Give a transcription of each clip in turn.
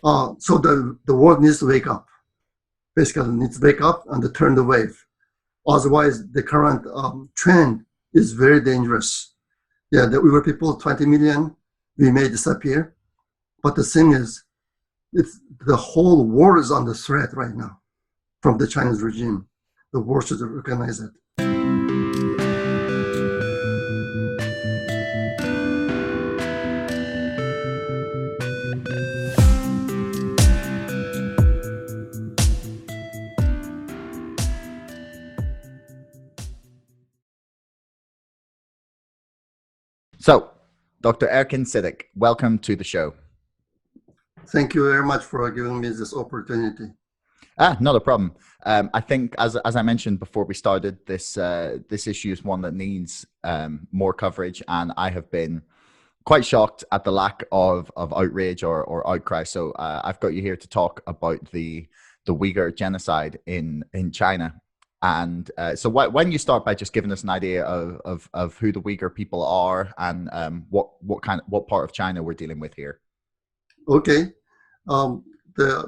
So the world needs to wake up. Basically, needs to wake up and to turn the wave. Otherwise, the current trend is very dangerous. Yeah, the Uyghur people, 20 million, we may disappear. But the thing is, the whole world is under threat right now from the Chinese regime. The world should recognize it. So, Dr. Erkin Sidick, welcome to the show. Thank you very much for giving me this opportunity. Not a problem. I think, as I mentioned before we started, this issue is one that needs more coverage, and I have been quite shocked at the lack of outrage or outcry. So I've got you here to talk about the Uyghur Genocide in China. And so why don't you start by just giving us an idea of who the Uyghur people are and what part of China we're dealing with here? Okay.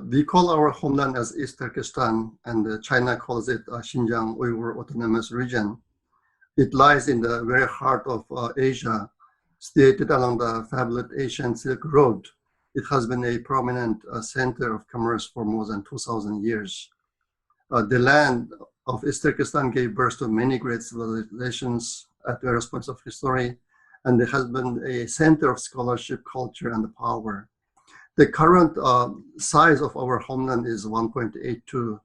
We call our homeland as East Turkestan, and China calls it Xinjiang Uyghur Autonomous Region. It lies in the very heart of Asia, situated along the fabulous Asian Silk Road. It has been a prominent center of commerce for more than 2,000 years. The land of East Turkestan gave birth to many great civilizations at various points of history, and it has been a center of scholarship, culture, and power. The current size of our homeland is 1.82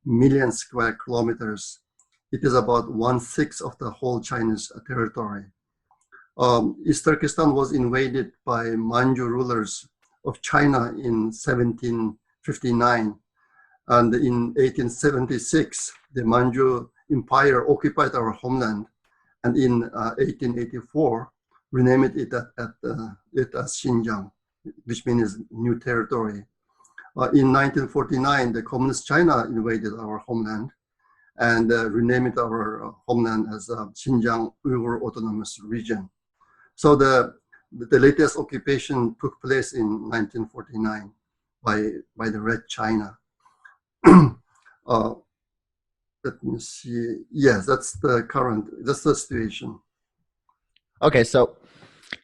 million square kilometers. It is about 1/6 of the whole Chinese territory. East Turkestan was invaded by Manchu rulers of China in 1759. And in 1876, the Manchu Empire occupied our homeland. And in 1884, renamed it as Xinjiang, which means new territory. In 1949, the Communist China invaded our homeland and renamed our homeland as Xinjiang Uyghur Autonomous Region. So the latest occupation took place in 1949 by the Red China. Let me see. Yes, that's the situation. Okay, so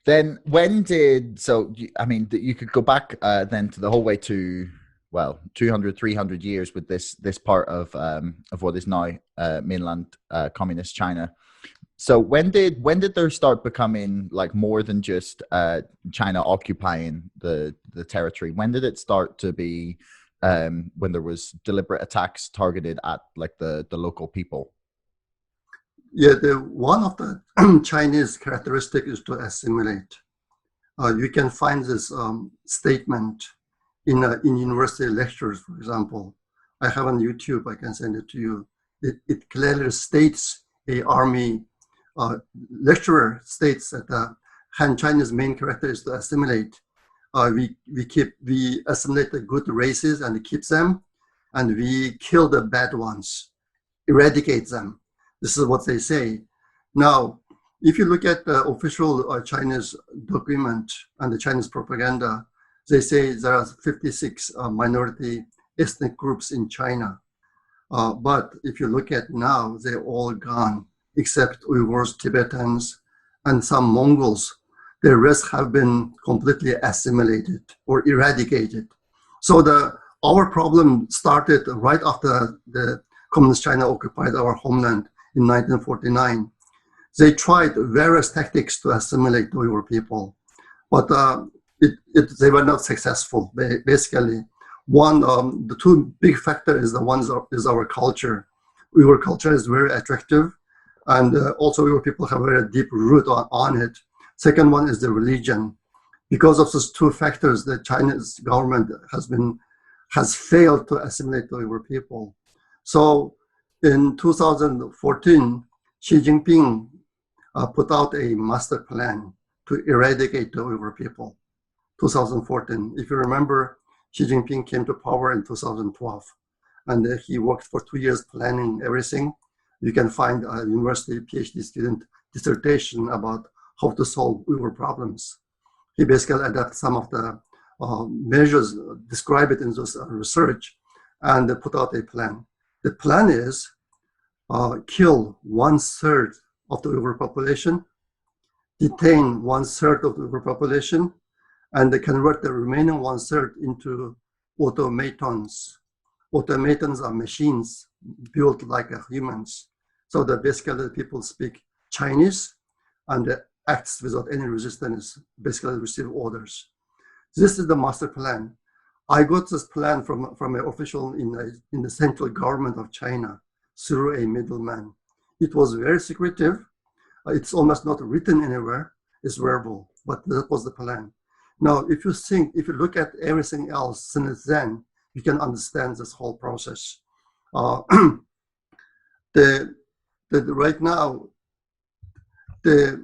then you could go back then to the whole way to, well, 200, 300 years with this part of what is now mainland communist China. So when did there start becoming like more than just China occupying the territory? When did it start to be when there was deliberate attacks targeted at like the local people? Yeah, one of the Chinese characteristic is to assimilate. You can find this statement in university lectures, for example. I have on YouTube, I can send it to you. It clearly states, a army lecturer states that Han China's main character is to assimilate. We assimilate the good races and keep them, and we kill the bad ones, eradicate them. This is what they say. Now, if you look at the official Chinese document and the Chinese propaganda, they say there are 56 minority ethnic groups in China. But if you look at now, they're all gone, except Uyghurs, Tibetans, and some Mongols. The rest have been completely assimilated or eradicated. So our problem started right after the Communist China occupied our homeland in 1949. They tried various tactics to assimilate the Uyghur people, but they were not successful. Basically, the two big factors is our culture. Uyghur culture is very attractive, and also Uyghur people have a very deep root on it. Second one is the religion. Because of those two factors, the Chinese government has failed to assimilate the Uyghur people. So in 2014, Xi Jinping put out a master plan to eradicate the Uyghur people. 2014. If you remember, Xi Jinping came to power in 2012, and he worked for 2 years planning everything. You can find a university PhD student dissertation about how to solve Uyghur problems. He basically adapted some of the measures, describe it in this research, and they put out a plan. The plan is kill 1/3 of the Uyghur population, detain 1/3 of the Uyghur population, and they convert the remaining 1/3 into automatons. Automatons are machines built like humans. So that basically people speak Chinese and they act without any resistance, basically receive orders. This is the master plan. I got this plan from an official in the central government of China through a middleman. It was very secretive. It's almost not written anywhere. It's verbal, but that was the plan. Now, if you look at everything else since then, you can understand this whole process. Right now, the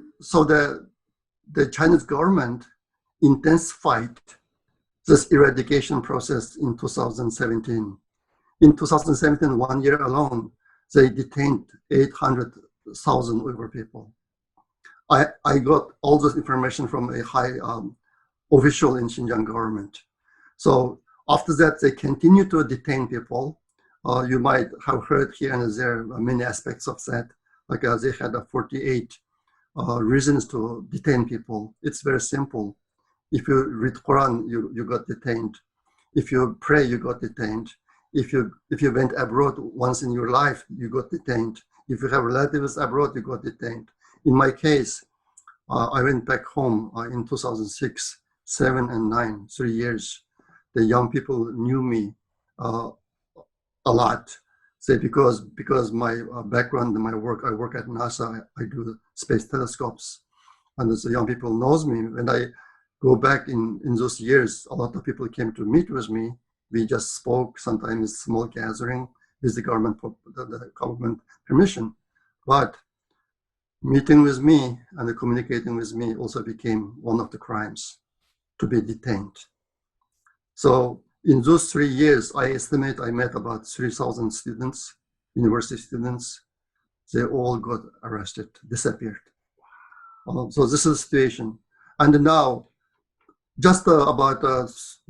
Chinese government intensified this eradication process in 2017. In 2017, 1 year alone, they detained 800,000 Uyghur people. I got all this information from a high official in Xinjiang government. So after that, they continue to detain people. You might have heard here and there many aspects of that. Like they had 48 reasons to detain people. It's very simple. If you read Quran, you got detained. If you pray, you got detained. If you went abroad once in your life, you got detained. If you have relatives abroad, you got detained. In my case, I went back home in 2006, 7 and 9, 3 years. The young people knew me a lot. Say because my background and my work, I work at NASA. I do space telescopes, and the young people knows me. When I go back in those years, a lot of people came to meet with me. We just spoke, sometimes small gathering with the government permission. But meeting with me and communicating with me also became one of the crimes, to be detained. So in those 3 years, I estimate I met about 3,000 students, university students. They all got arrested, disappeared. So this is the situation. And now, just about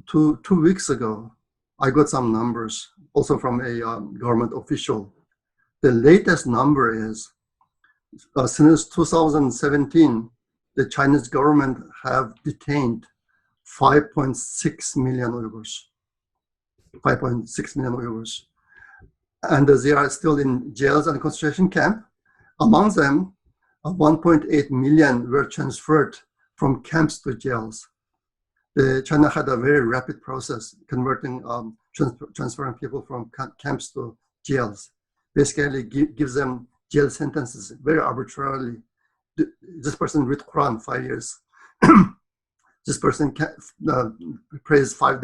2 weeks ago, I got some numbers also from a government official. The latest number is, since 2017, the Chinese government have detained 5.6 million Uyghurs. 5.6 million Uyghurs. And they are still in jails and concentration camp. Among them, 1.8 million were transferred from camps to jails. China had a very rapid process converting, transferring people from camps to jails. Basically gives them jail sentences very arbitrarily. This person read Quran 5 years. This person prays five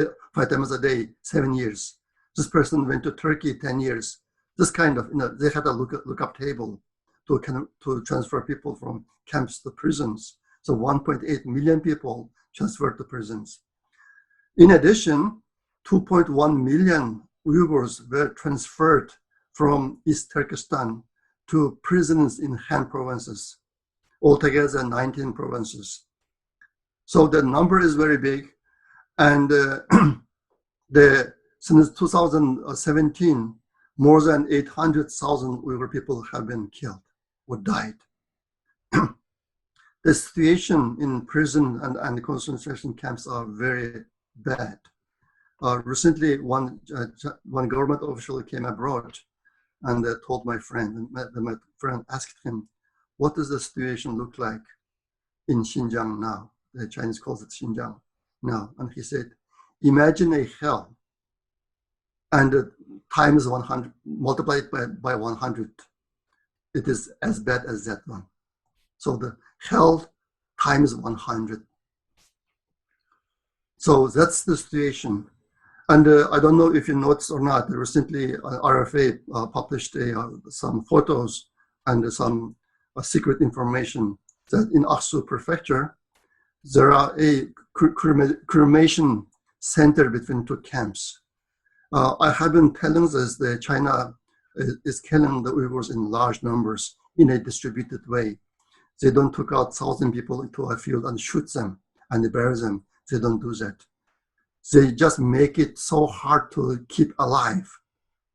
times a day, 7 years. This person went to Turkey 10 years. This kind of, they had a lookup table to transfer people from camps to prisons. So 1.8 million people transferred to prisons. In addition, 2.1 million Uyghurs were transferred from East Turkestan to prisons in Han provinces, altogether 19 provinces. So the number is very big, and since 2017, more than 800,000 Uyghur people have been killed or died. The situation in prison and concentration camps are very bad. Recently, one government official came abroad and told my friend, and my friend asked him, what does the situation look like in Xinjiang now? The Chinese calls it Xinjiang now. And he said, imagine a hell and times 100, multiplied by 100. It is as bad as that one. So the hell times 100. So that's the situation. And I don't know if you noticed or not, recently RFA published some photos and some secret information that in Aksu prefecture, there are a cremation center between two camps. I have been telling this that China is killing the Uyghurs in large numbers in a distributed way. They don't take out 1,000 people into a field and shoot them and bury them. They don't do that. They just make it so hard to keep alive,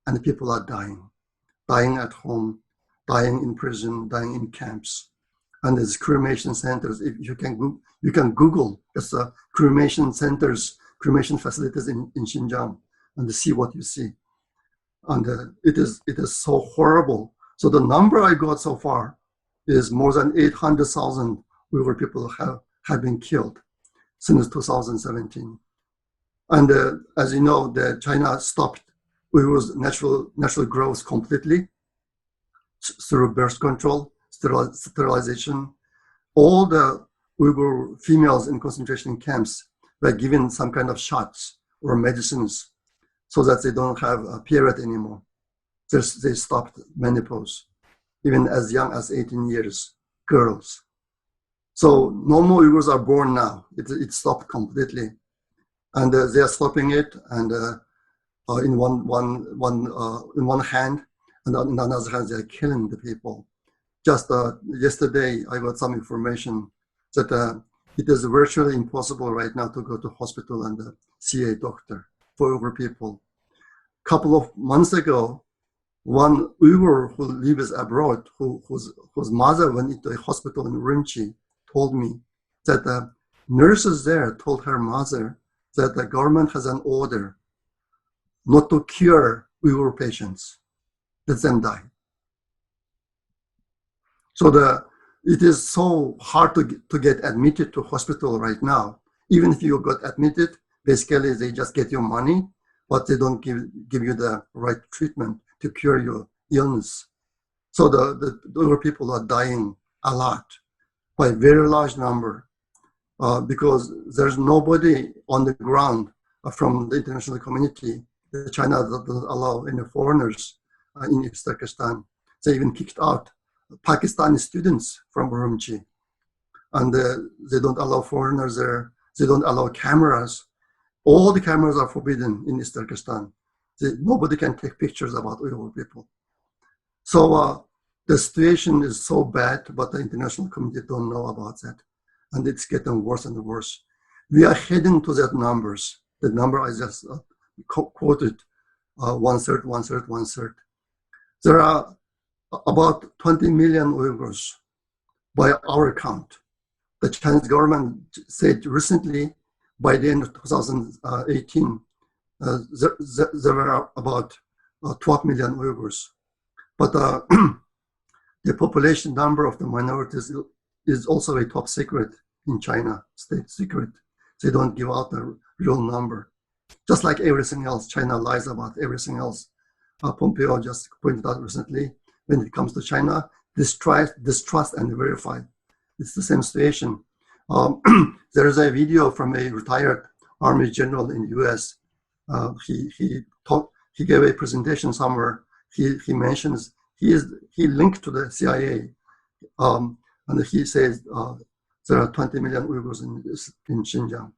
and people are dying at home, dying in prison, dying in camps. And there's cremation centers. If you can Google just cremation centers, cremation facilities in Xinjiang, and see what you see. And it is so horrible. So the number I got so far is more than 800,000 Uyghur people have been killed since 2017. And as you know, China stopped Uyghurs' natural growth completely through birth control, sterilization. All the Uyghur females in concentration camps were given some kind of shots or medicines so that they don't have a period anymore. They stopped menopause, even as young as 18 years, girls. So no more Uyghurs are born now. It stopped completely. And they are stopping it, and in one hand, and on the other hand, they are killing the people. Just yesterday, I got some information that it is virtually impossible right now to go to hospital and see a doctor for Uyghur people. A couple of months ago, one Uyghur who lives abroad, whose mother went into a hospital in Rimchi, told me that nurses there told her mother that the government has an order not to cure Uyghur patients, let them die. So it is so hard to get admitted to hospital right now. Even if you got admitted, basically they just get your money, but they don't give you the right treatment to cure your illness. So the Uyghur people are dying a lot, by a very large number. Because there's nobody on the ground from the international community. China doesn't allow any foreigners in East Turkestan. They even kicked out Pakistani students from Urumqi. And they don't allow foreigners there. They don't allow cameras. All the cameras are forbidden in East Turkestan. Nobody can take pictures about Uyghur people. So the situation is so bad, but the international community don't know about that. And it's getting worse and worse. We are heading to that numbers. The number I just quoted, one third. There are about 20 million Uyghurs by our count. The Chinese government said recently, by the end of 2018, there were about 12 million Uyghurs. But the population number of the minorities is also a top secret in China, state secret. They don't give out the real number. Just like everything else, China lies about everything else. Pompeo just pointed out recently, when it comes to China, distrust and verify. It's the same situation. There is a video from a retired Army general in the US. He gave a presentation somewhere. He mentions he linked to the CIA. And he says there are 20 million Uyghurs in Xinjiang.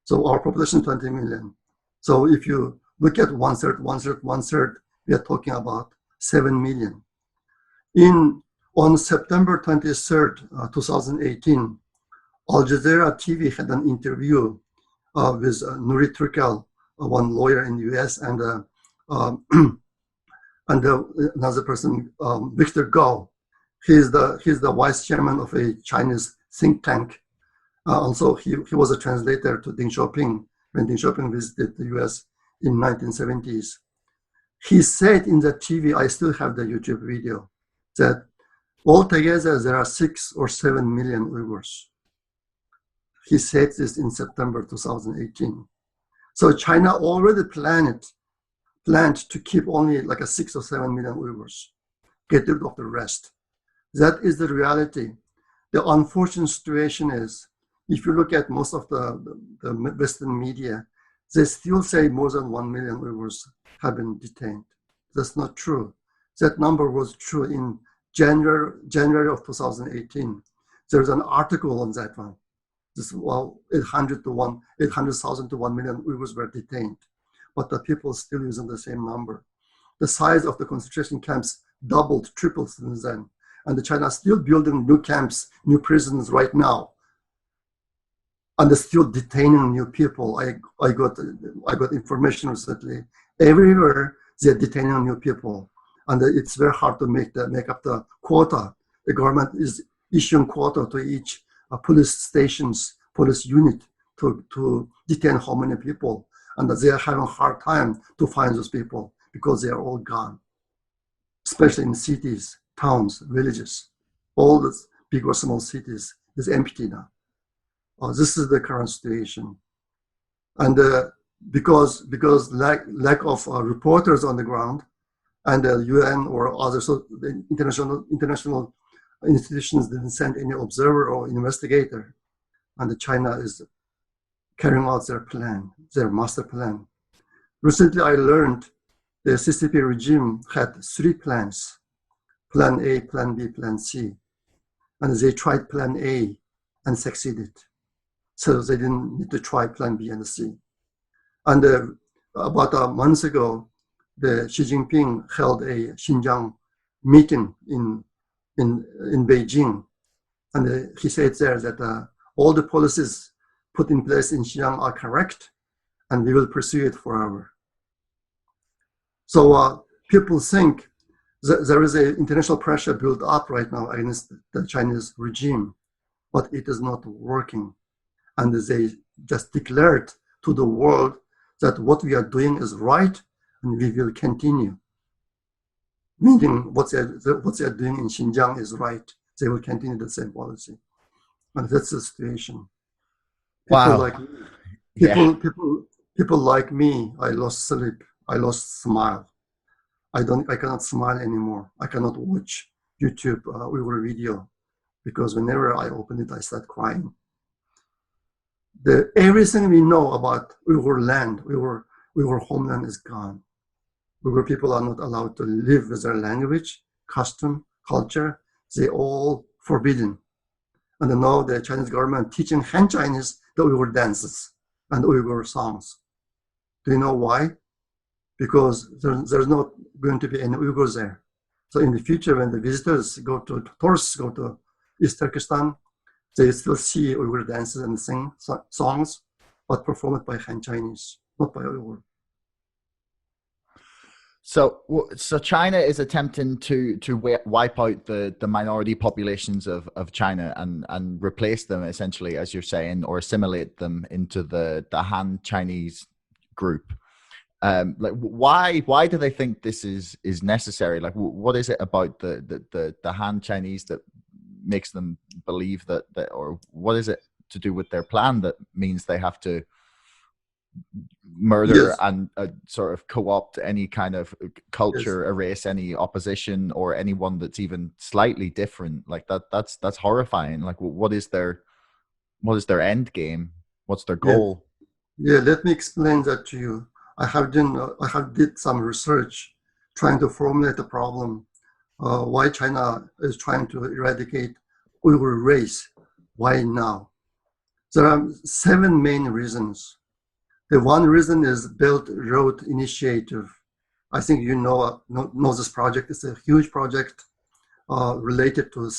So our population is 20 million. So if you look at one third, we are talking about 7 million. On September 23rd, 2018, Al Jazeera TV had an interview with Nuri Turkel, one lawyer in the US, and another person, Victor Gao. He's the vice chairman of a Chinese think tank. Also, he was a translator to Deng Xiaoping when Deng Xiaoping visited the US in 1970s. He said in the TV, I still have the YouTube video, that altogether there are 6 or 7 million Uyghurs. He said this in September 2018. So China already planned to keep only like a 6 or 7 million Uyghurs, get rid of the rest. That is the reality. The unfortunate situation is, if you look at most of the Western media, they still say more than 1 million Uyghurs have been detained. That's not true. That number was true in January of 2018. There's an article on that one. This 800,000 to 1 million Uyghurs were detained, but the people still using the same number. The size of the concentration camps doubled, tripled since then. And China is still building new camps, new prisons right now. and they're still detaining new people. I got information recently. Everywhere they're detaining new people, and it's very hard to make up the quota. The government is issuing quota to each police stations, police unit to detain how many people, and they are having a hard time to find those people because they are all gone, especially in cities, towns, villages. All the big or small cities is empty now. This is the current situation, and because lack of reporters on the ground, and the UN or other the international institutions didn't send any observer or investigator, and China is carrying out their plan, their master plan. Recently, I learned the CCP regime had 3 plans: Plan A, Plan B, Plan C, and they tried Plan A and succeeded. So they didn't need to try Plan B and C. And about a month ago, the Xi Jinping held a Xinjiang meeting in Beijing, and he said there that all the policies put in place in Xinjiang are correct, and we will pursue it forever. So people think that there is an international pressure built up right now against the Chinese regime, but it is not working. And they just declared to the world that what we are doing is right, and we will continue. Meaning what they are doing in Xinjiang is right. They will continue the same policy. And that's the situation. People like me, people like me, I lost sleep, I lost smile. I cannot smile anymore. I cannot watch YouTube Uyghur video, because whenever I open it, I start crying. Everything we know about Uyghur land, Uyghur homeland is gone. Uyghur people are not allowed to live with their language, custom, culture. They all forbidden. And now the Chinese government teaching Han Chinese the Uyghur dances and Uyghur songs. Do you know why? Because there's not going to be any Uyghurs there. So in the future, when the tourists go to East Turkestan, they still see Uyghur dances and sing songs, but performed by Han Chinese, not by Uyghur. So China is attempting to wipe out the minority populations of China and replace them essentially, as you're saying, or assimilate them into the Han Chinese group. Like why do they think this is necessary? Like what is it about the Han Chinese that makes them believe that, or what is it to do with their plan that means they have to murder and sort of co-opt any kind of culture, erase any opposition or anyone that's even slightly different? Like that's horrifying. Like what is their end game? What's their goal? Yeah, let me explain that to you. I have did some research trying to formulate the problem. Why China is trying to eradicate Uyghur race? Why now? There are 7 main reasons. The one reason is Belt Road Initiative. I think you know this project. It's a huge project related to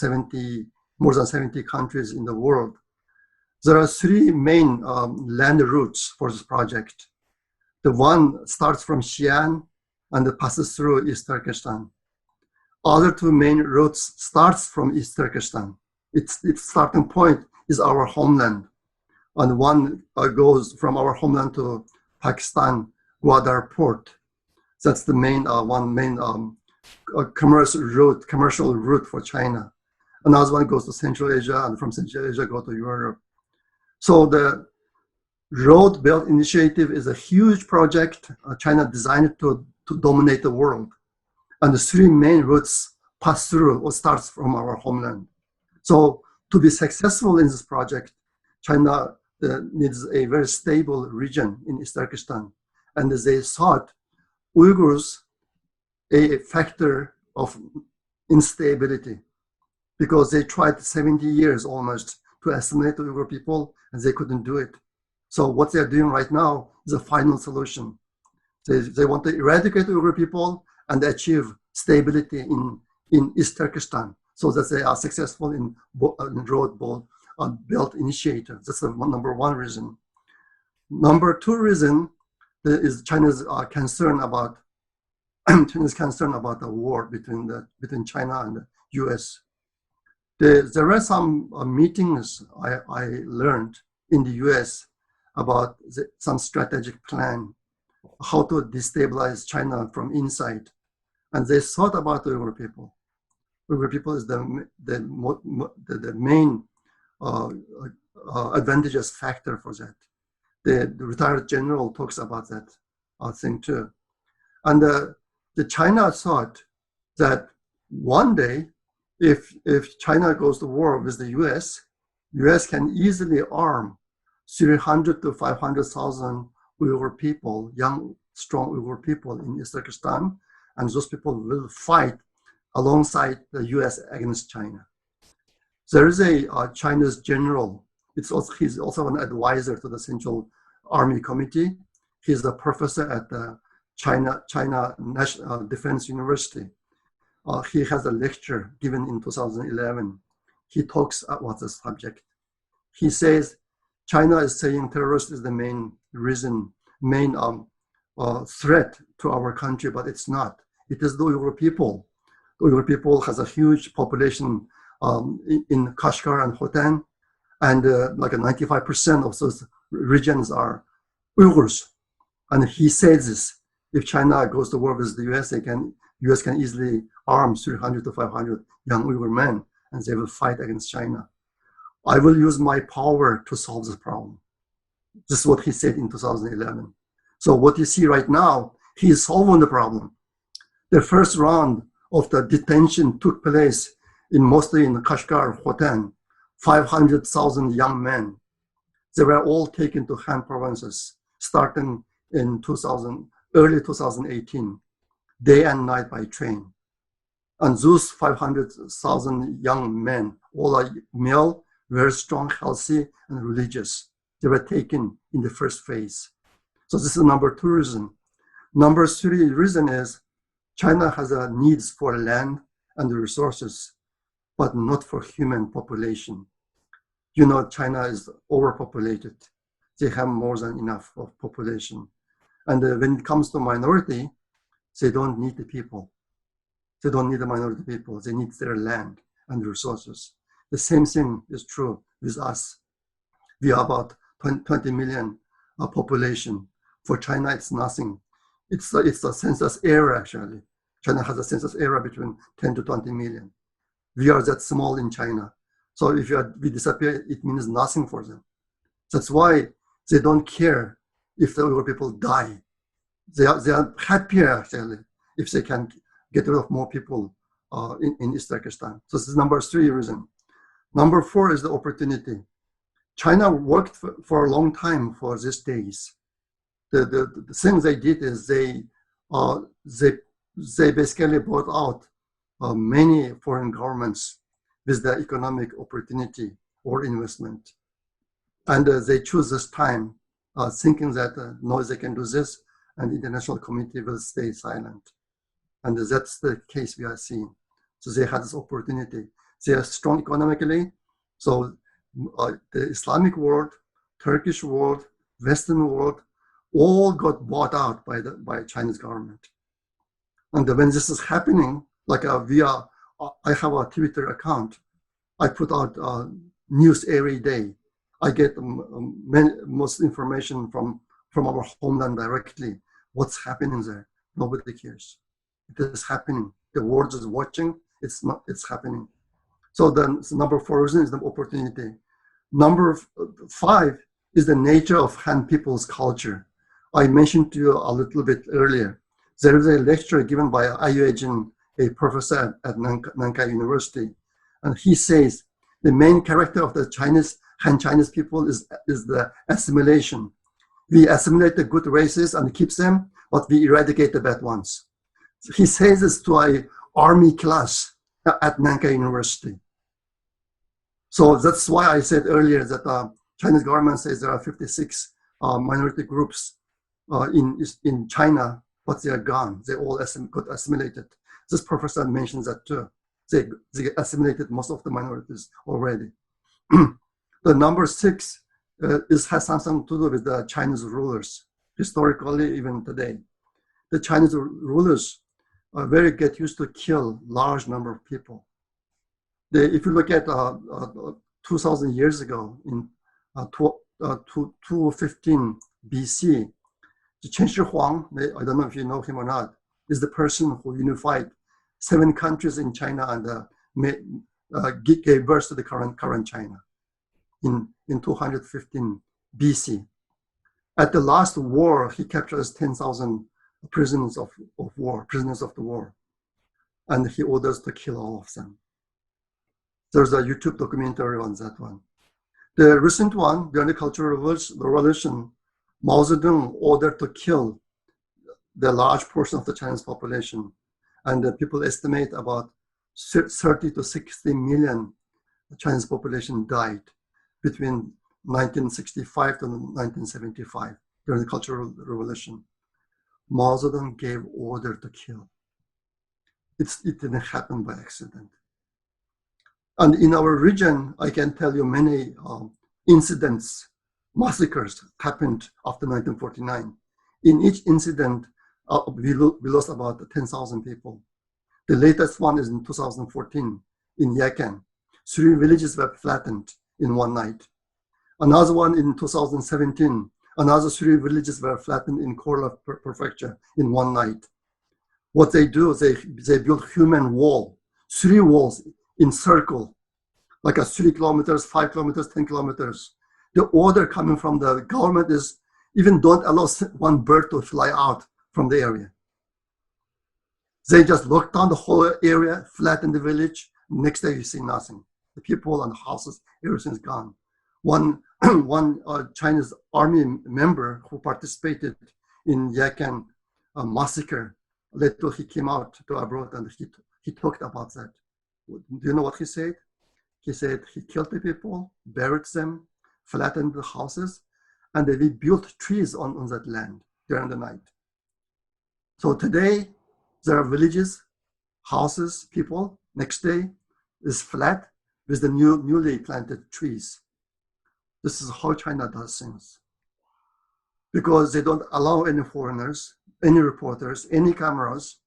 more than 70 countries in the world. There are 3 main land routes for this project. The one starts from Xi'an and passes through East Turkestan. Other 2 main routes starts from East Turkestan. Its starting point is our homeland. And one goes from our homeland to Pakistan, Gwadar port. That's the main commercial route for China. Another one goes to Central Asia, and from Central Asia go to Europe. So the Road Belt Initiative is a huge project. China designed to dominate the world. And the 3 main routes pass through or starts from our homeland. So to be successful in this project, China needs a very stable region in East Turkestan. And they thought Uyghurs a factor of instability, because they tried 70 years almost to assimilate the Uyghur people, and they couldn't do it. So what they're doing right now is a final solution. They want to eradicate Uyghur people and achieve stability in East Turkestan, so that they are successful in road Belt initiator. That's the number one reason. Number two reason is China's concern about China's concern about the war between China and the U.S. There were some meetings I learned in the U.S. about some strategic plan how to destabilize China from inside, and they thought about the Uyghur people. Uyghur people is the main advantageous factor for that. The retired general talks about that thing too. And the China thought that one day, if China goes to war with the U.S. can easily arm 300 to 500,000 Uyghur people, young, strong Uyghur people in East Turkestan, and those people will fight alongside the U.S. against China. There is a Chinese general. He's also an advisor to the Central Army Committee. He's a professor at the China National Defense University. He has a lecture given in 2011. He talks about the subject. He says China is saying terrorist is the main reason, main threat to our country, but it's not. It is the Uyghur people. The Uyghur people has a huge population in Kashgar and Khotan, and like 95% of those regions are Uyghurs. And he says this: if China goes to war with the US, US can easily arm 300 to 500 young Uyghur men, and they will fight against China. I will use my power to solve this problem. This is what he said in 2011. So what you see right now, he is solving the problem. The first round of the detention took place mostly in Kashgar, Khotan, 500,000 young men. They were all taken to Han provinces, starting in early 2018, day and night by train. And those 500,000 young men, all are male, very strong, healthy, and religious. They were taken in the first phase. So this is number two reason. Number three reason is China has a needs for land and resources, but not for human population. You know, China is overpopulated. They have more than enough of population. And when it comes to minority, they don't need the people. They don't need the minority people. They need their land and resources. The same thing is true with us. We are about 20 million population. For China, it's nothing. It's a census error, actually. China has a census error between 10 to 20 million. We are that small in China. So if we disappear, it means nothing for them. That's why they don't care if the Uyghur people die. They are happier, actually, if they can get rid of more people in East Turkestan. So this is number three reason. Number four is the opportunity. China worked for a long time for these days. The thing they did is they basically bought out many foreign governments with the economic opportunity or investment. And they choose this time thinking that no, they can do this and the international community will stay silent. And that's the case we are seeing. So they had this opportunity. They are strong economically. So the Islamic world, Turkish world, Western world, all got bought out by Chinese government. And when this is happening, like I have a Twitter account. I put out news every day. I get most information from our homeland directly. What's happening there? Nobody cares. It is happening. The world is watching. It's happening. So then number four reason is the opportunity. Number five is the nature of Han people's culture. I mentioned to you a little bit earlier. There is a lecture given by Ayu Ejin, a professor at Nankai University, and he says the main character of the Han Chinese people is the assimilation. We assimilate the good races and keep them, but we eradicate the bad ones. He says this to an army class at Nankai University. So that's why I said earlier that Chinese government says there are 56 minority groups in China, but they are gone. They all got assimilated. This professor mentions that too. They assimilated most of the minorities already. The number 6 has something to do with the Chinese rulers, historically, even today. The Chinese rulers are very get used to kill large number of people. If you look at 2,000 years ago, in 215 BC, the Chen Shi Huang, I don't know if you know him or not, is the person who unified 7 countries in China and gave birth to the current China in 215 BC. At the last war, he captured 10,000 prisoners of war, prisoners of the war, and he orders to kill all of them. There's a YouTube documentary on that one. The recent one, during the Cultural Revolution, Mao Zedong ordered to kill the large portion of the Chinese population, and the people estimate about 30 to 60 million Chinese population died between 1965 to 1975 during the Cultural Revolution. Mao Zedong gave order to kill. It didn't happen by accident. And in our region, I can tell you many incidents, massacres happened after 1949. In each incident, we lost about 10,000 people. The latest one is in 2014 in Yakan. 3 villages were flattened in one night. Another one in 2017, another 3 villages were flattened in Korla prefecture in one night. What they do is they build human wall, 3 walls in circle, like 3 kilometers, 5 kilometers, 10 kilometers. The order coming from the government is even don't allow one bird to fly out from the area. They just lock down the whole area, flatten the village. Next day you see nothing. The people and the houses, everything's gone. One Chinese army member who participated in Yakan massacre, later he came out to abroad and he talked about that. Do you know what he said? He said he killed the people, buried them, flattened the houses, and they built trees on that land during the night. So today, there are villages, houses, people. Next day is flat with the newly planted trees. This is how China does things. Because they don't allow any foreigners, any reporters, any cameras,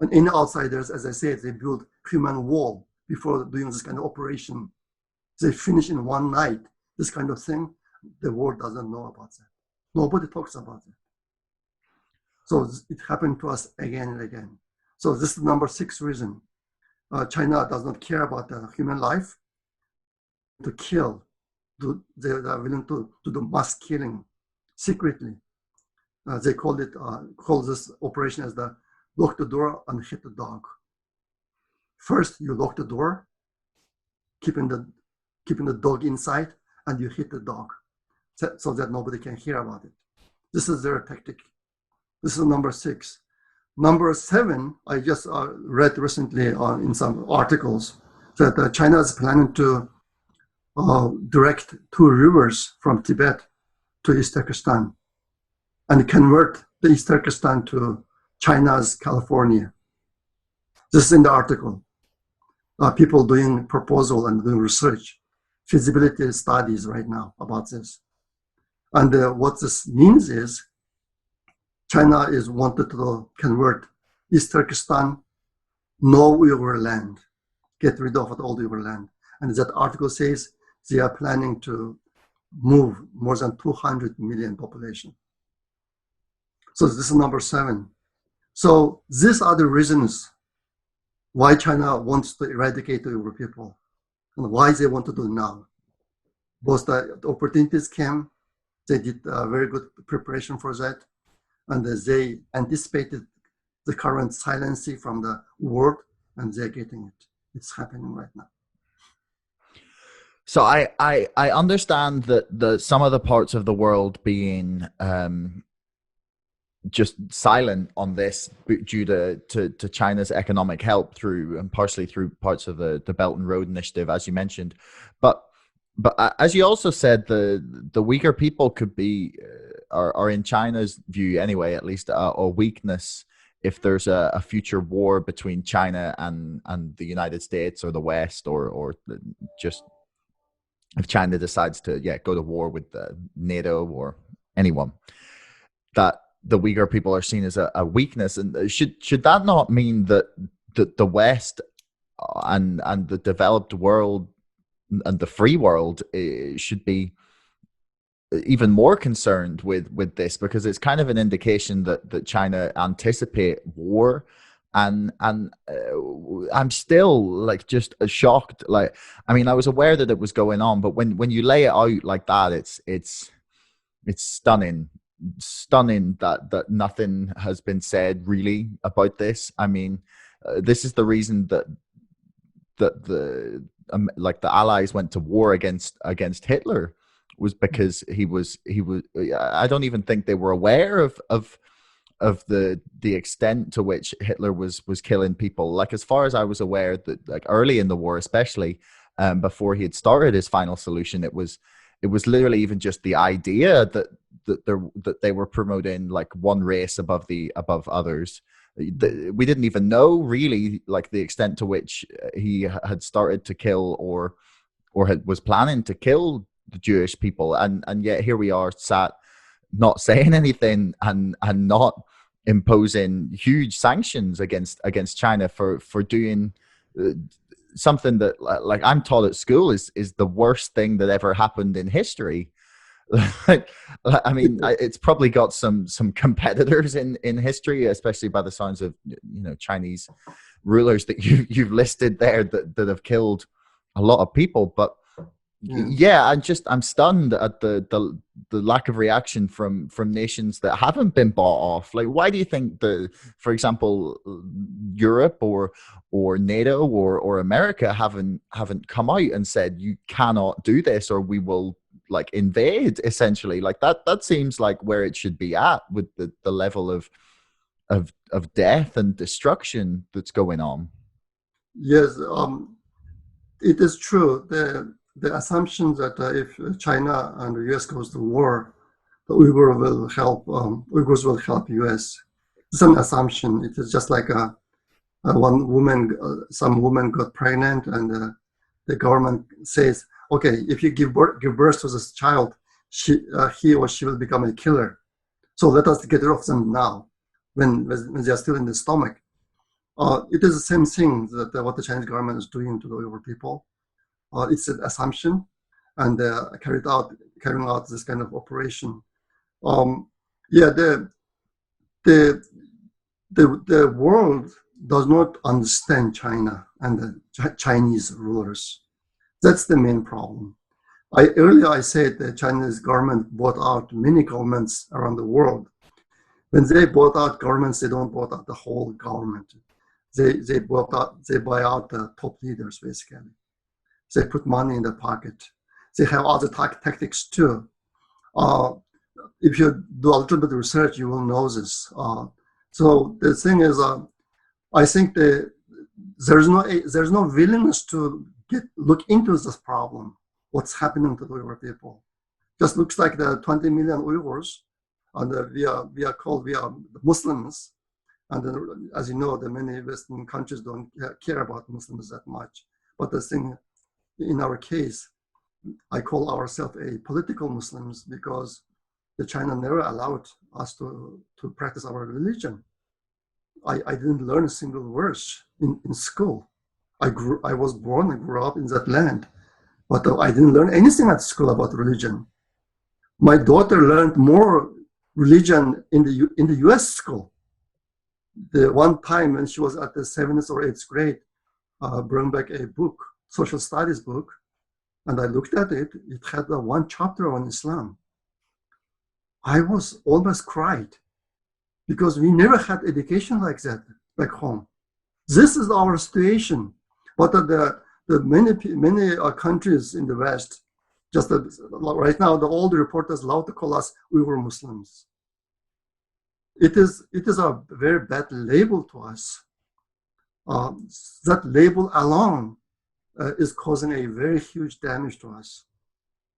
and any outsiders. As I said, they build human wall before doing this kind of operation. They finish in one night. This kind of thing, the world doesn't know about that. Nobody talks about it. So it happened to us again and again. So this is number 6 reason. China does not care about the human life. To kill, they are willing to do mass killing secretly. They call this operation as the lock the door and hit the dog. First, you lock the door, keeping the dog inside, and you hit the dog so that nobody can hear about it. This is their tactic. This is number 6. Number 7, I just read recently in some articles that China is planning to direct 2 rivers from Tibet to East Turkestan and convert the East Turkestan to China's California. This is in the article. People doing proposal and doing research, feasibility studies right now about this. And what this means is China is wanted to convert East Turkestan, no Uyghur land, get rid of all the Uyghur land. And that article says they are planning to move more than 200 million population. So this is number 7. So these are the reasons why China wants to eradicate the Uyghur people and why they want to do it now. Both the opportunities came, they did a very good preparation for that, and they anticipated the current silencing from the world, and they're getting it. It's happening right now. So I understand that some of the parts of the world being just silent on this due to China's economic help through and partially through parts of the Belt and Road Initiative, as you mentioned, but as you also said, the Uyghur people could be are in China's view anyway, at least a weakness if there's a future war between China and the United States or the West or just if China decides to go to war with NATO or anyone, that the Uyghur people are seen as a weakness. And should that not mean that the West and the developed world and the free world should be even more concerned with this, because it's kind of an indication that China anticipate war. And I'm still like just shocked. Like, I mean, I was aware that it was going on, but when you lay it out like that, it's stunning that nothing has been said really about this. I mean, this is the reason that like the Allies went to war against Hitler, was because he was I don't even think they were aware of the extent to which Hitler was killing people. Like, as far as I was aware, that like early in the war, especially before he had started his final solution, it was literally even just the idea that they were promoting like one race above others. We didn't even know really like the extent to which he had started to kill or was planning to kill the Jewish people, and yet here we are sat not saying anything and not imposing huge sanctions against China for doing something that, like, I'm taught at school is the worst thing that ever happened in history. Like, I mean, it's probably got some competitors in history, especially by the sounds of Chinese rulers that you've listed there that have killed a lot of people. But yeah, I'm stunned at the lack of reaction from nations that haven't been bought off. Like, why do you think for example, Europe or NATO or America haven't come out and said you cannot do this or we will like invade, essentially? Like, that seems like where it should be at with the level of death and destruction that's going on. Yes, it is true. The assumption that if China and the US goes to war, the Uyghurs will help US. It's an assumption. It is just like one woman, some woman got pregnant, and the government says, okay, if you give birth to this child, he or she will become a killer. So let us get rid of them now, when they are still in the stomach. It is the same thing that what the Chinese government is doing to the Uyghur people. It's an assumption, and carrying out this kind of operation. Yeah, the world does not understand China and the Chinese rulers. That's the main problem. Earlier I said the Chinese government bought out many governments around the world. When they bought out governments, they don't bought out the whole government. They buy out the top leaders, basically. They put money in the pocket. They have other tactics too. If you do a little bit of research, you will know this. So the thing is, I think there's no willingness to look into this problem. What's happening to the Uyghur people? Just looks like the 20 million Uyghurs, and we are Muslims. And as you know, the many Western countries don't care about Muslims that much. But the thing, in our case, I call ourselves a political Muslims because the China never allowed us to practice our religion. I didn't learn a single verse in school. I was born and grew up in that land, but I didn't learn anything at school about religion. My daughter learned more religion in the U.S. school. The one time when she was at the 7th or 8th grade, brought back a book, social studies book, and I looked at it. It had one chapter on Islam. I was almost cried because we never had education like that back home. This is our situation. But the many countries in the West, just right now, all the reporters love to call us Uyghur Muslims. It is a very bad label to us. That label alone is causing a very huge damage to us.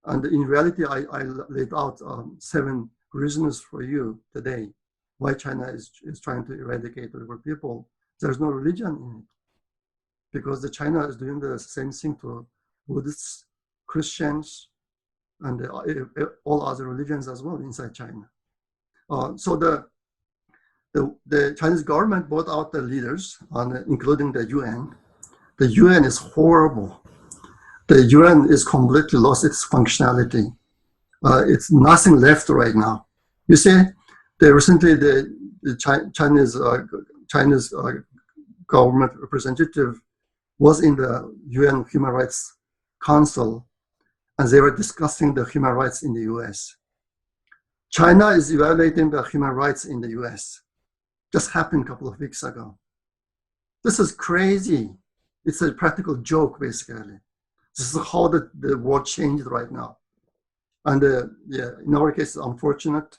And in reality, I laid out 7 reasons for you today why China is trying to eradicate Uyghur people. There's no religion in it, because the China is doing the same thing to Buddhists, Christians, and all other religions as well inside China. So the Chinese government brought out the leaders, including the UN. The UN is horrible. The UN is completely lost its functionality. It's nothing left right now. You see, recently the Chinese government representative was in the UN Human Rights Council, and they were discussing the human rights in the US. China is evaluating the human rights in the US. Just happened a couple of weeks ago. This is crazy. It's a practical joke, basically. This is how the world changed right now. And yeah, in our case, it's unfortunate.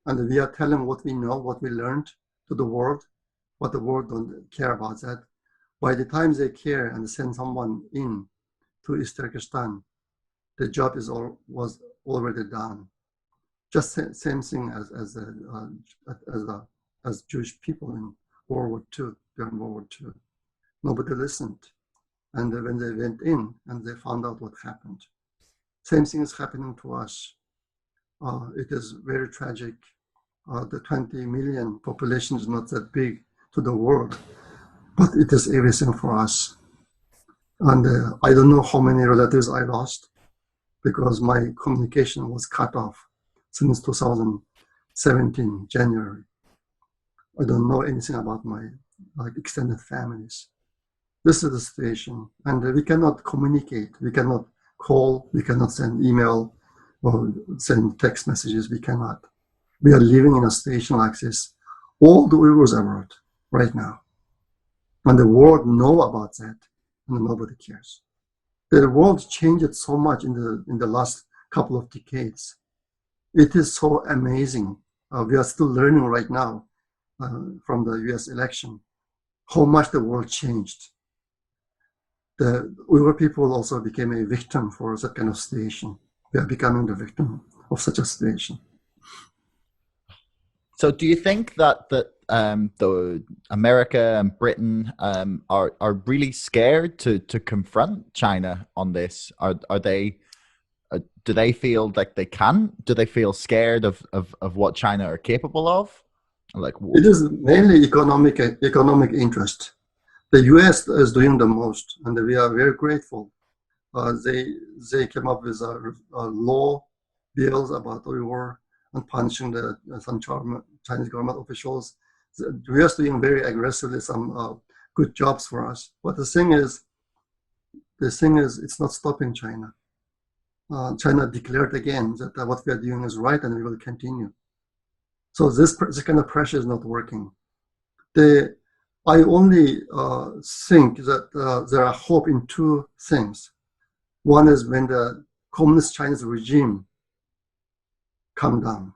And we are telling what we know, what we learned to the world, but the world don't care about that. By the time they care and send someone in to East Turkestan, the job was already done. Just same thing as Jewish people in World War II, during World War II. Nobody listened. And when they went in and they found out what happened. Same thing is happening to us. It is very tragic. The 20 million population is not that big to the world, but it is everything for us. And I don't know how many relatives I lost because my communication was cut off since 2017, January. I don't know anything about my extended families. This is the situation, and we cannot communicate. We cannot call. We cannot send email or send text messages. We cannot. We are living in a situation like this. All the Uyghurs abroad right now, and the world know about that, and nobody cares. The world changed so much in the last couple of decades. It is so amazing. We are still learning right now from the U.S. election how much the world changed. The Uyghur people also became a victim for that kind of situation. We are becoming the victim of such a situation. So, do you think that the America and Britain are really scared to confront China on this? Are they? Do they feel like they can? Do they feel scared of what China are capable of? Like, it is mainly economic interest. The U.S. is doing the most, and we are very grateful. They came up with law bills about Uyghur and punishing some Chinese government officials. The U.S. is doing very aggressively some good jobs for us. But the thing is, it's not stopping China. China declared again that what we are doing is right, and we will continue. So this kind of pressure is not working. I only think that there are hope in two things. One is when the communist Chinese regime come down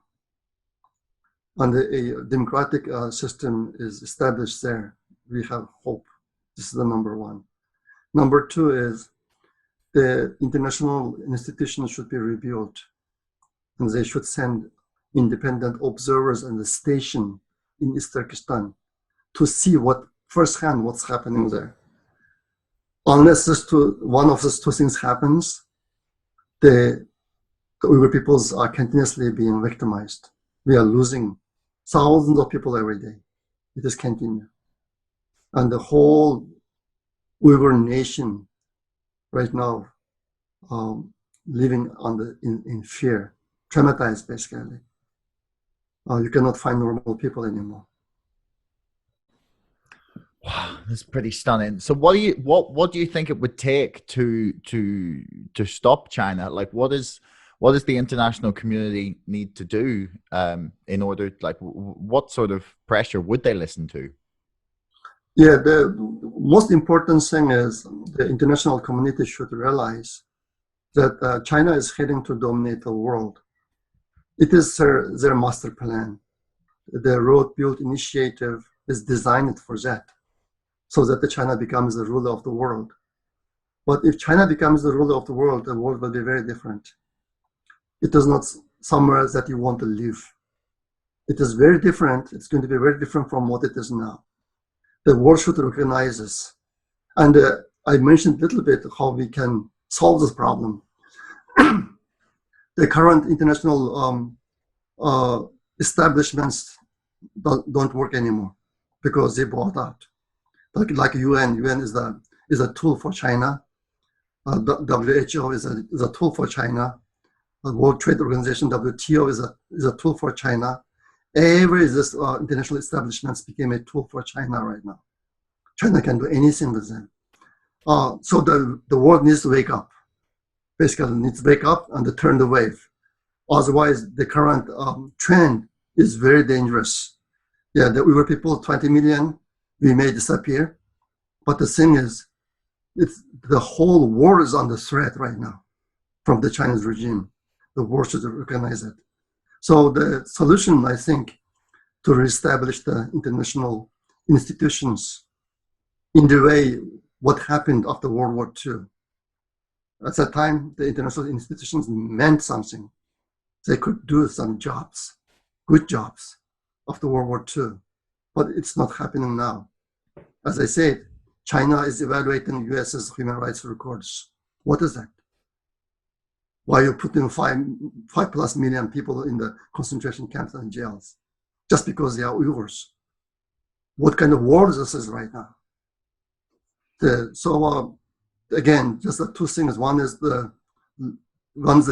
and a democratic system is established there, we have hope. This is the number one. Number two is the international institutions should be rebuilt, and they should send independent observers and the station in East Turkestan to see firsthand what's happening there. Unless one of these two things happens, the Uyghur peoples are continuously being victimized. We are losing thousands of people every day. It is continuing. And the whole Uyghur nation right now living in fear, traumatized basically. You cannot find normal people anymore. Wow, that's pretty stunning. So, what do you think it would take to stop China? Like, what does the international community need to do in order? Like, what sort of pressure would they listen to? Yeah, the most important thing is the international community should realize that China is heading to dominate the world. It is their master plan. The Road Build Initiative is designed for that, so that China becomes the ruler of the world. But if China becomes the ruler of the world will be very different. It is not somewhere that you want to live. It is very different. It's going to be very different from what it is now. The world should recognize this. And I mentioned a little bit how we can solve this problem. the current international establishments don't work anymore because they bought out. Like UN is a tool for China. WHO is a tool for China. The World Trade Organization, WTO, is a tool for China. Every this international establishments became a tool for China right now. China can do anything with them. So the world needs to wake up. Basically, needs to wake up and turn the wave. Otherwise, the current trend is very dangerous. Yeah, the Uyghur people, 20 million, we may disappear. But the thing is, the whole world is under threat right now from the Chinese regime. The world should recognize it. So the solution, I think, to reestablish the international institutions in the way what happened after World War II. At that time, the international institutions meant something. They could do some jobs, good jobs, after World War II. But it's not happening now. As I said, China is evaluating US's human rights records. What is that? Why you putting 5+ million people in the concentration camps and jails just because they are Uyghurs? What kind of world is this right now? Again, just the two things. One is the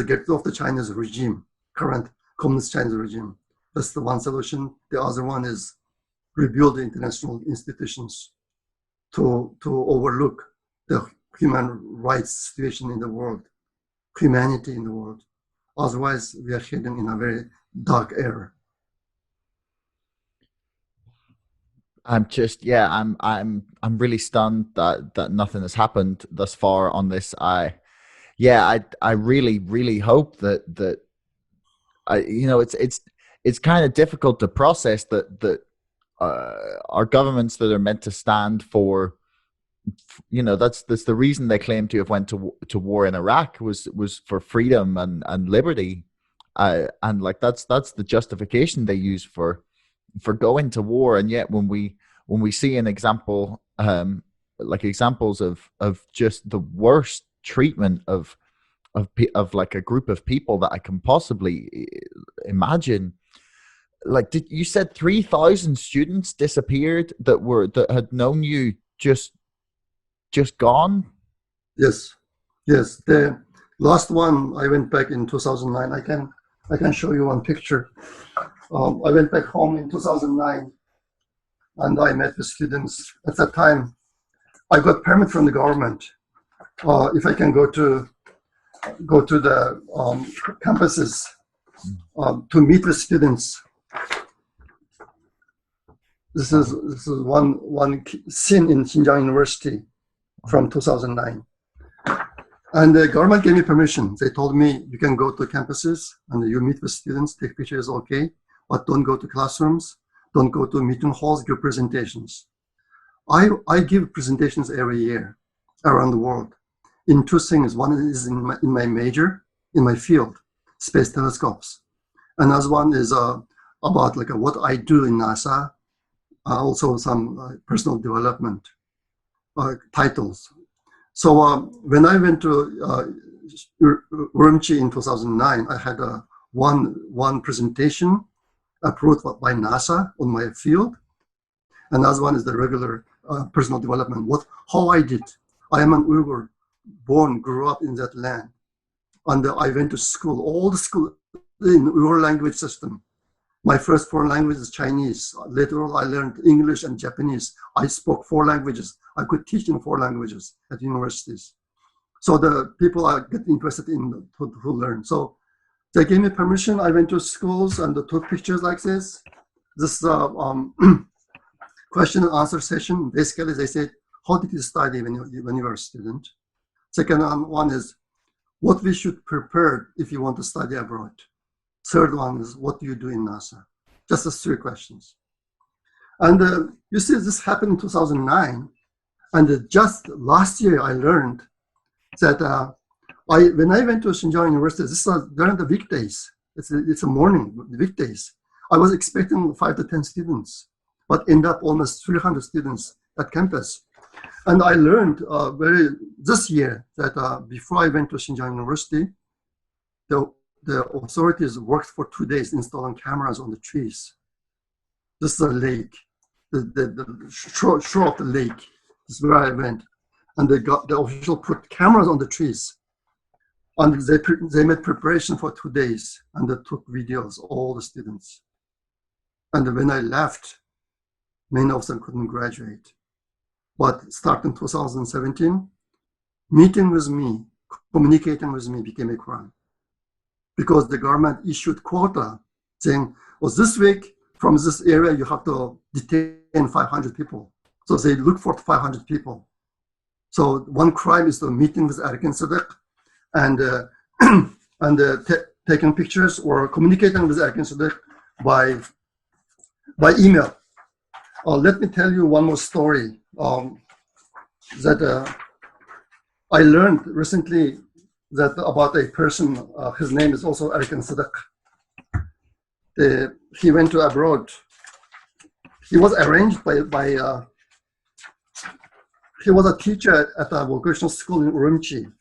get rid of the Chinese regime, current communist Chinese regime. That's the one solution. The other one is rebuild the international institutions to overlook the human rights situation in the world, humanity in the world. Otherwise, we are heading in a very dark era. I'm really stunned that nothing has happened thus far on this. I really hope that it's kind of difficult to process that our governments that are meant to stand for, that's the reason they claim to have went to war in Iraq was for freedom and liberty, and like that's the justification they use for going to war. And yet when we see an example, like examples of just the worst treatment of like a group of people that I can possibly imagine. Like, you said 3,000 students disappeared that had known you just gone? Yes. The last one, I went back in 2009. I can show you one picture. I went back home in 2009 and I met with students. At that time, I got permit from the government if I can go to the campuses to meet with students. This is one scene in Xinjiang University from 2009. And the government gave me permission. They told me you can go to campuses and you meet with students, take pictures, okay, but don't go to classrooms, don't go to meeting halls, give presentations. I give presentations every year around the world in two things. One is in my major, in my field, space telescopes. Another one is about like what I do in NASA, also some personal development titles. So when I went to Urumqi in 2009, I had one presentation approved by NASA on my field. Another one is the regular personal development. How I did. I am an Uyghur, born, grew up in that land. And I went to school, all the school in Uyghur language system. My first foreign language is Chinese. Later on, I learned English and Japanese. I spoke 4 languages. I could teach in 4 languages at universities. So the people are getting interested in who learn. So they gave me permission. I went to schools and took pictures like this. This question and answer session. Basically, they said, how did you study when you were a student? Second one is, what we should prepare if you want to study abroad. Third one is, what do you do in NASA? Just those 3 questions. And you see, this happened in 2009. And just last year, I learned that when I went to Xinjiang University, this was during the weekdays. It's a morning, the weekdays. I was expecting 5 to 10 students, but end up almost 300 students at campus. And I learned this year that before I went to Xinjiang University, the, the authorities worked for 2 days installing cameras on the trees. This is a lake, the shore of the lake. This is where I went. And the official put cameras on the trees. And they made preparation for 2 days, and they took videos, all the students. And when I left, many of them couldn't graduate. But starting 2017, meeting with me, communicating with me became a crime. Because the government issued quota saying, well, this week from this area, you have to detain 500 people. So they look for 500 people. So one crime is the meeting with Erkin Sidick and taking pictures or communicating with Erkin Sidick by email. Let me tell you one more story that I learned recently that about a person. His name is also Erkin Sidick. He went to abroad. He was arranged by he was a teacher at a vocational school in Urumqi.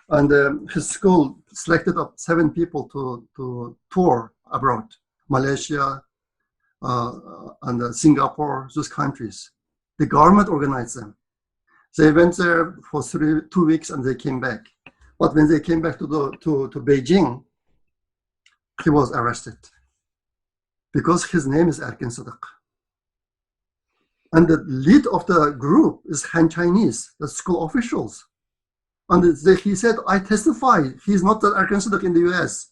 And his school selected up 7 people to tour abroad, Malaysia and Singapore, those countries. The government organized them. They went there for 2 weeks and they came back. But when they came back to Beijing, he was arrested because his name is Erkin Sidick. And the lead of the group is Han Chinese, the school officials. And he said, I testify, he's not the Erkin Sidick in the US.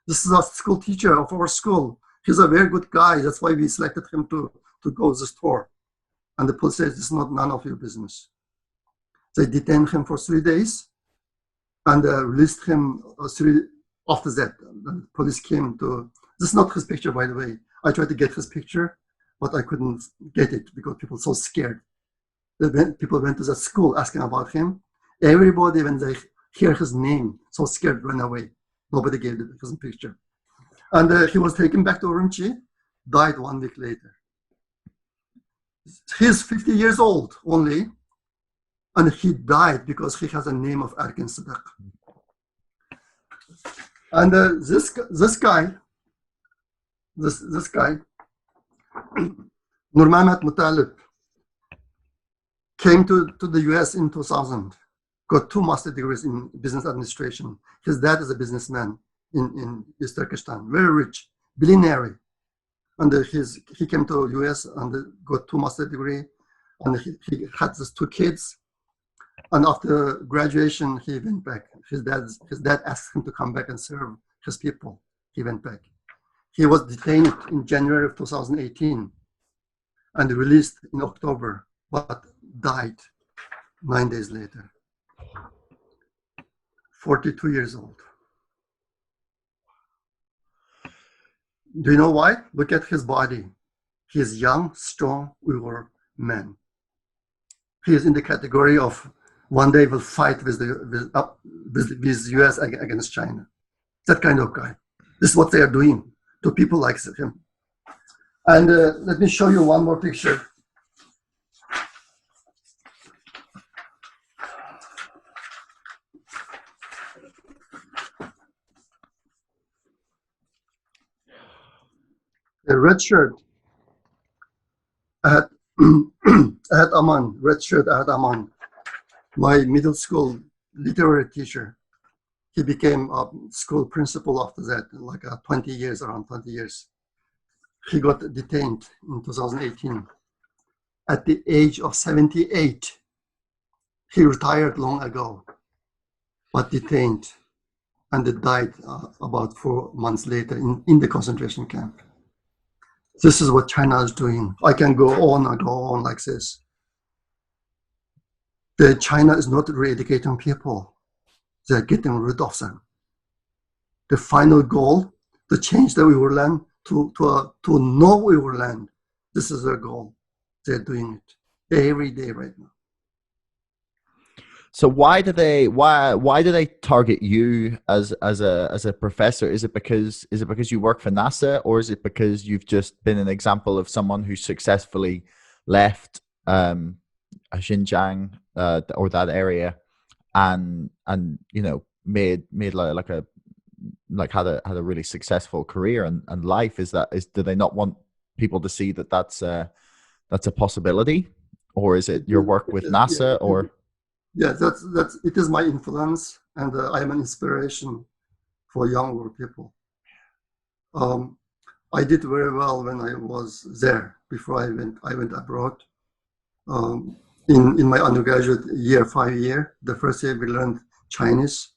This is a school teacher of our school. He's a very good guy. That's why we selected him to go this tour. And the police said, this is not none of your business. They detained him for 3 days and released him after that. The police came to, this is not his picture, by the way. I tried to get his picture, but I couldn't get it because people were so scared. People went to the school asking about him. Everybody, when they hear his name, so scared, ran away. Nobody gave his picture. And he was taken back to Urumqi, died 1 week later. He's 50 years old only, and he died because he has a name of Erkin Sidick. And this guy, Nur Mehmet Mutalib, came to the US in 2000, got 2 master degrees in business administration. His dad is a businessman in East Turkestan, very rich, billionaire. And he came to US and got 2 master degree, and he had these 2 kids. And after graduation, he went back. His dad asked him to come back and serve his people. He went back. He was detained in January of 2018 and released in October, but died 9 days later. 42 years old. Do you know why? Look at his body. He is young, strong Uyghur man. He is in the category of one day will fight with the US against China. That kind of guy. This is what they are doing to people like him. And let me show you one more picture. The red shirt, Ahad Aman, red shirt Ahad Aman, my middle school literary teacher. He became a school principal after that, like 20 years, around 20 years. He got detained in 2018 at the age of 78. He retired long ago, but detained, and he died about 4 months later in the concentration camp. This is what China is doing. I can go on and go on like this. China is not re-educating people. They're getting rid of them. The final goal, to change the Uyghur land to no Uyghur land. This is their goal. They're doing it every day right now. So why do they target you as a professor? Is it because you work for NASA, or is it because you've just been an example of someone who successfully left Xinjiang or that area and made like a like had a really successful career and life. Do they not want people to see that that's a possibility, or is it your work with NASA, or? Yeah, that's it is my influence, and I am an inspiration for younger people. I did very well when I was there before I went abroad. In my undergraduate year, 5 year, the first year we learned Chinese,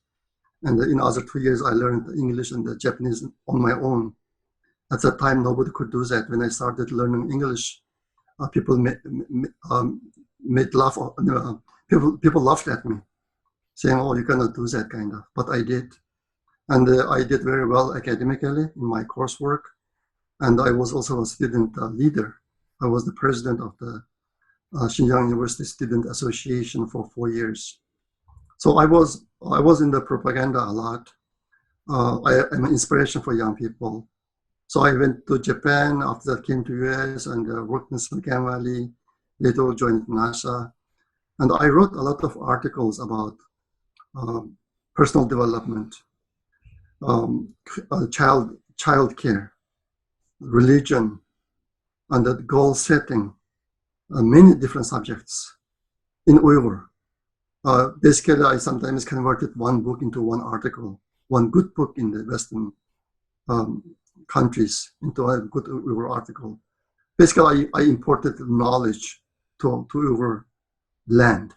and in other 2 years I learned English and the Japanese on my own. At that time, nobody could do that. When I started learning English, people made laugh. People laughed at me, saying, "Oh, you cannot do that," kind of. But I did, and I did very well academically in my coursework. And I was also a student leader. I was the president of the Xinjiang University Student Association for 4 years. So I was in the propaganda a lot. I am an inspiration for young people. So I went to Japan, after that came to US and worked in Silicon Valley, later joined NASA. And I wrote a lot of articles about personal development, child care, religion, and the goal setting, many different subjects in Uyghur. Basically, I sometimes converted one book into one article, one good book in the Western countries into a good Uyghur article. Basically, I imported knowledge to Uyghur land.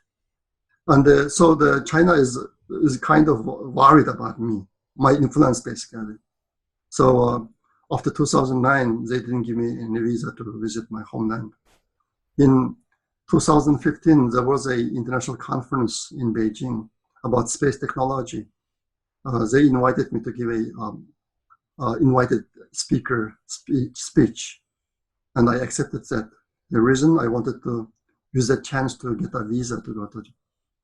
And so the China is kind of worried about me, my influence basically. So after 2009, they didn't give me any visa to visit my homeland. In 2015, there was an international conference in Beijing about space technology. They invited me to give a invited speaker speech, and I accepted that. The reason I wanted to use that chance to get a visa to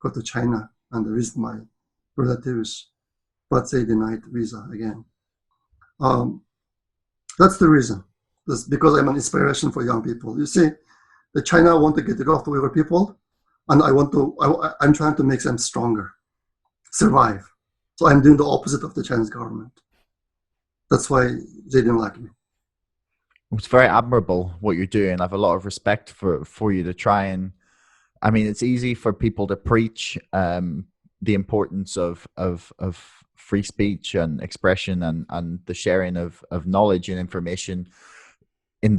go to China and visit my relatives, but they denied visa again. That's the reason. That's because I'm an inspiration for young people. You see, the China want to get rid of the Uyghur people, and I'm trying to make them stronger, survive. So I'm doing the opposite of the Chinese government. That's why they didn't like me. It's very admirable what you're doing. I have a lot of respect for you to try and, I mean, it's easy for people to preach the importance of free speech and expression and the sharing of knowledge and information in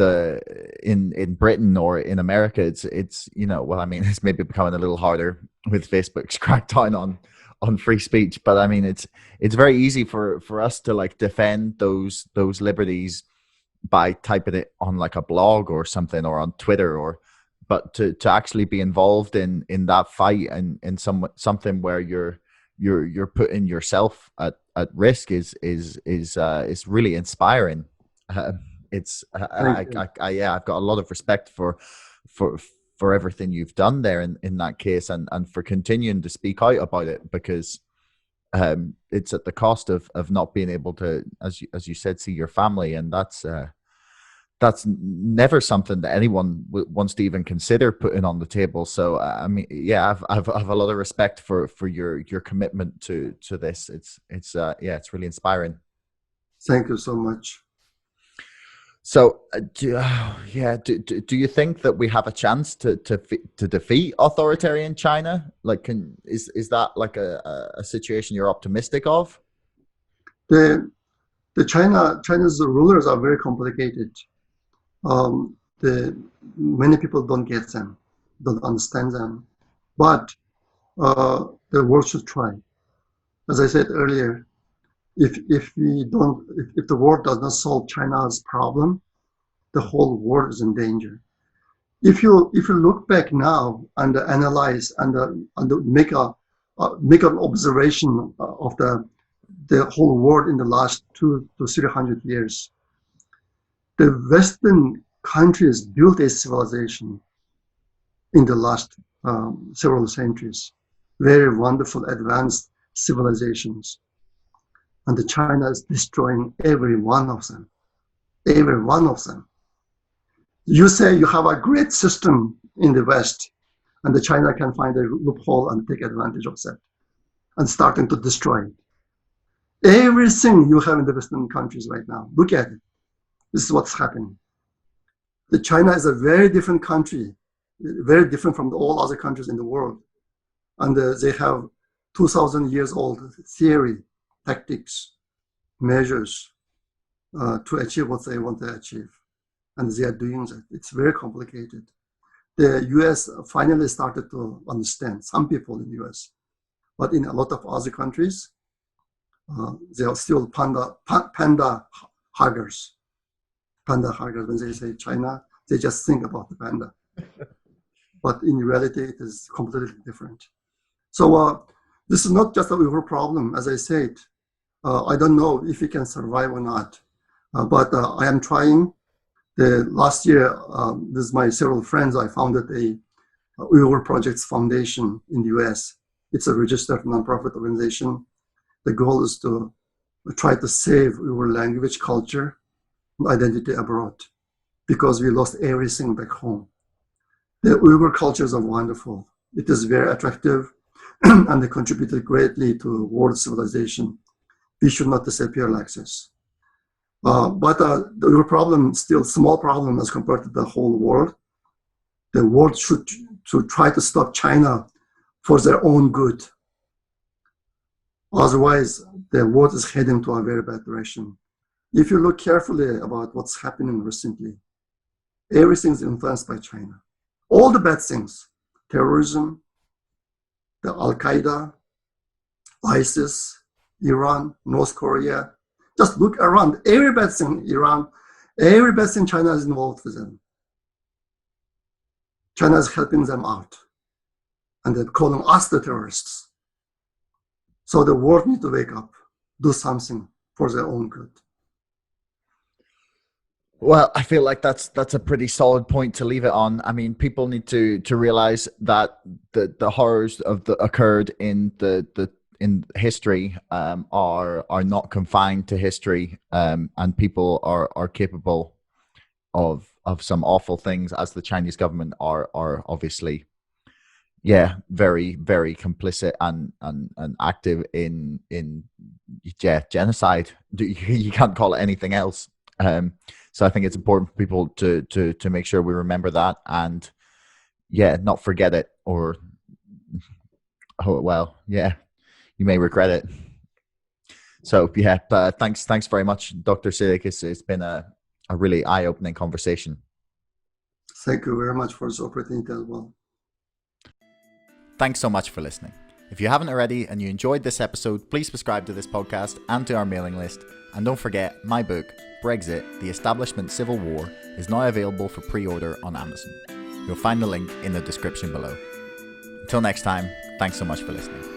Britain or in America. It's well, I mean, it's maybe becoming a little harder with Facebook's crackdown on free speech, but I mean, it's very easy for us to like defend those liberties by typing it on like a blog or something, or on Twitter, but to actually be involved in that fight and in something where you're putting yourself at risk is really inspiring. I've got a lot of respect for everything you've done there in that case, and for continuing to speak out about it, because it's at the cost of not being able to, as you said, see your family, and that's never something that anyone wants to even consider putting on the table. So I mean, yeah, I've a lot of respect for your commitment to this. It's really inspiring. Thank you so much. So do you think that we have a chance to defeat authoritarian China? Like, is that like a situation you're optimistic of? The China's rulers are very complicated. Many people don't get them, don't understand them, but the world should try. As I said earlier, if the world does not solve China's problem, the whole world is in danger. If you look back now and analyze and make an observation of the whole world in the last 200 to 300 years, the Western countries built a civilization in the last several centuries, very wonderful, advanced civilizations. And the China is destroying every one of them. Every one of them. You say you have a great system in the West, and the China can find a loophole and take advantage of that, and starting to destroy it. Everything you have in the Western countries right now, look at it. This is what's happening. China is a very different country, very different from all other countries in the world. And they have 2,000 years old theory, tactics, measures to achieve what they want to achieve. And they are doing that. It's very complicated. The US finally started to understand, some people in the US, but in a lot of other countries, they are still panda huggers. Panda huggers, when they say China, they just think about the panda. But in reality, it is completely different. So this is not just a Uyghur problem, as I said. I don't know if we can survive or not, but I am trying. Last year, with my several friends, I founded a Uyghur Projects Foundation in the US. It's a registered nonprofit organization. The goal is to try to save Uyghur language, culture, and identity abroad, because we lost everything back home. The Uyghur cultures are wonderful. It is very attractive, and they contributed greatly to world civilization. We should not disappear like this. But the Uyghur problem is still a small problem as compared to the whole world. The world should try to stop China for their own good. Otherwise, the world is heading to a very bad direction. If you look carefully about what's happening recently, everything is influenced by China. All the bad things, terrorism, the Al-Qaeda, ISIS, Iran, North Korea. Just look around. Every bad thing, Iran, every bad thing China is involved with them. China is helping them out. And they're calling us the terrorists. So the world needs to wake up, do something for their own good. Well, I feel like that's a pretty solid point to leave it on. I mean, people need to realize that the horrors occurred in in history are not confined to history, and people are capable of some awful things, as the Chinese government are obviously, yeah, very, very complicit and active in genocide. You can't call it anything else. So I think it's important for people to make sure we remember that, and not forget it, or you may regret it. So thanks very much, Dr. Sidick. It's been a really eye-opening conversation. Thank you very much for this opportunity as well. Thanks so much for listening. If you haven't already and you enjoyed this episode, please subscribe to this podcast and to our mailing list. And don't forget, my book, Brexit, The Establishment Civil War, is now available for pre-order on Amazon. You'll find the link in the description below. Until next time, thanks so much for listening.